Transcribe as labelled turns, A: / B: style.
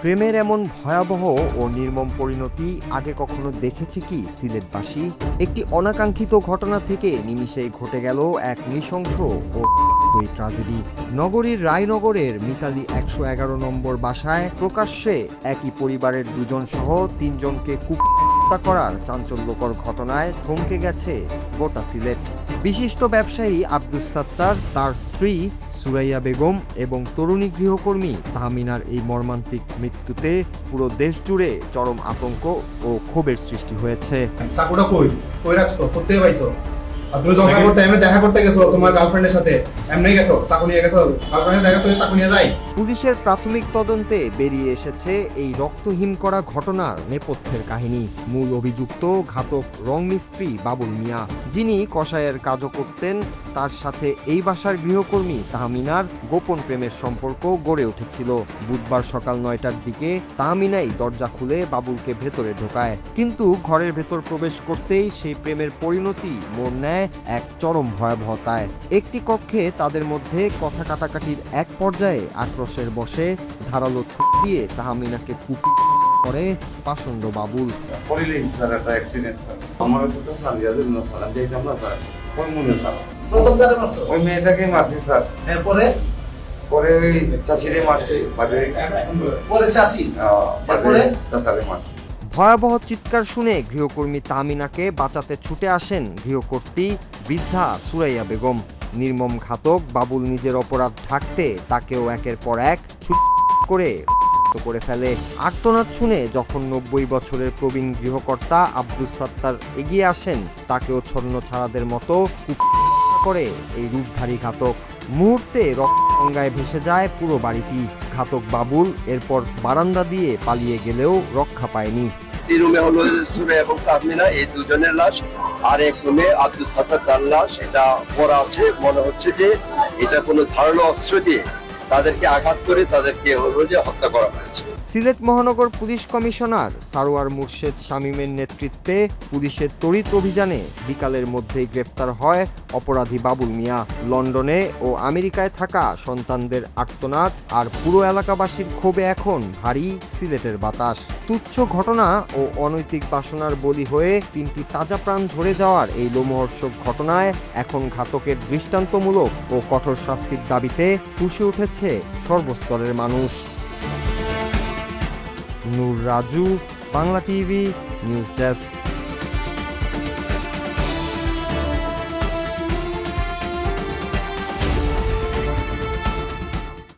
A: প্রেমের এমন ভয়াবহ ও নির্মম পরিণতি আগে কখনো দেখেছে কি সিলেটবাসী? একটি অনাকাঙ্ক্ষিত ঘটনা থেকে নিমিষেই ঘটে গেল এক নৃশংস ও ট্রাজেডি। নগরীর রায়নগরের মিতালি ১১১ নম্বর বাসায় প্রকাশ্যে একই পরিবারের দুজন সহ তিনজনকে হত্যা করার চাঞ্চল্যকর ঘটনায় থমকে গেছে গোটা সিলেট। বিশিষ্ট ব্যবসায়ী আব্দুস সাত্তার, তার স্ত্রী সুরাইয়া বেগম এবং তরুণী গৃহকর্মী তাহমিনার এই মর্মান্তিক মৃত্যুতে পুরো দেশ জুড়ে চরম আতঙ্ক ও ক্ষোভের সৃষ্টি হয়েছে।
B: চাকুটা কই কই রাখছো? করতে পাইছো? আর তুমি দেখা করতে দেখা করতে গেছো তোমার গার্লফ্রেন্ডের সাথে, এমনি গেছো চাকু নিয়ে গেছো? গার্লফ্রেন্ডের দেখা তো চাকু নিয়ে যায়।
A: পুলিশের প্রাথমিক তদন্তে বেরিয়ে এসেছে এই রক্তহীন করা ঘটনার নেপথ্যের কাহিনী। মূল অভিযুক্ত ঘাতক রং মিস্ত্রি বাবুল মিয়া, যিনি কসাইয়ের কাজও করতেন। তার সাথে এই বাসার গৃহকর্মী তাহমিনার গোপন প্রেমের সম্পর্ক গড়ে উঠেছিল। বুধবার সকাল ৯টার দিকে তাহমিনাই দরজা খুলে বাবুলকে ভেতরে ঢোকায়, কিন্তু ঘরের ভেতর প্রবেশ করতেই সেই প্রেমের পরিণতি মোড় নেয় এক চরম ভয়াবহতায়। একটি কক্ষে তাদের মধ্যে কথা কাটাকাটির এক পর্যায়ে আক্রোশের বশে ধারালো ছুরি দিয়ে তাহমিনাকে কুপি করে পাষণ্ড বাবুল।
C: ওই মেয়েটাকে মারছি স্যার,
B: এরপরে
C: পরে ওই চাচিরে মারছি,
B: পরে চাচি
C: চাচারে মারছি।
A: ভয়াবহ চিৎকার শুনে গৃহকর্মী তাহমিনাকে বাঁচাতে ছুটে আসেন গৃহকর্ত্রী বৃদ্ধা সুরাইয়া বেগম। নির্মম ঘাতক বাবুল নিজের অপরাধ ঢাকতে তাকেও একের পর এক করে ফেলে। আর্তনাদ শুনে যখন ৯০ বছরের প্রবীণ গৃহকর্তা আব্দুস সাত্তার এগিয়ে আসেন, তাকেও ছন্নছাড়াদের মতো করে এই রূপধারী ঘাতক। মুহূর্তে রক্তগঙ্গায় ভেসে যায় পুরো বাড়িটি। ঘাতক বাবুল এরপর বারান্দা দিয়ে পালিয়ে গেলেও রক্ষা পায়নি।
D: এই রুমে হলো সুরাইয়া এবং তাহমিনা, এই দুজনের লাশ, আর এক রুমে আব্দুস সাত্তার তার লাশ। এটা পড়া আছে, মনে হচ্ছে যে এটা কোনো ধারালো অস্ত্র দিয়ে তাদেরকে আঘাত করে তাদেরকে হত্যা করা হয়েছে।
A: সিলেট মহানগর পুলিশ কমিশনার সারোয়ার মুর্শেদ শামীমের নেতৃত্বে পুলিশের তড়িৎ অভিযানে বিকালের মধ্যেই গ্রেফতার হয় অপরাধী বাবুল মিয়া। লন্ডনে ও আমেরিকায় থাকা সন্তানদের আর্তনাদ আর পুরো এলাকাবাসীর ক্ষোভে এখন ভারী সিলেটের বাতাস। তুচ্ছ ঘটনা ও অনৈতিক বাসনার বলি হয়ে তিনটি তাজা প্রাণ ঝরে যাওয়ার এই লোমহর্ষক ঘটনায় এখন ঘাতকের দৃষ্টান্তমূলক ও কঠোর শাস্তির দাবিতে ফুঁসে উঠেছে সর্বস্তরের মানুষ। Nur Raju, Bangla TV news desk.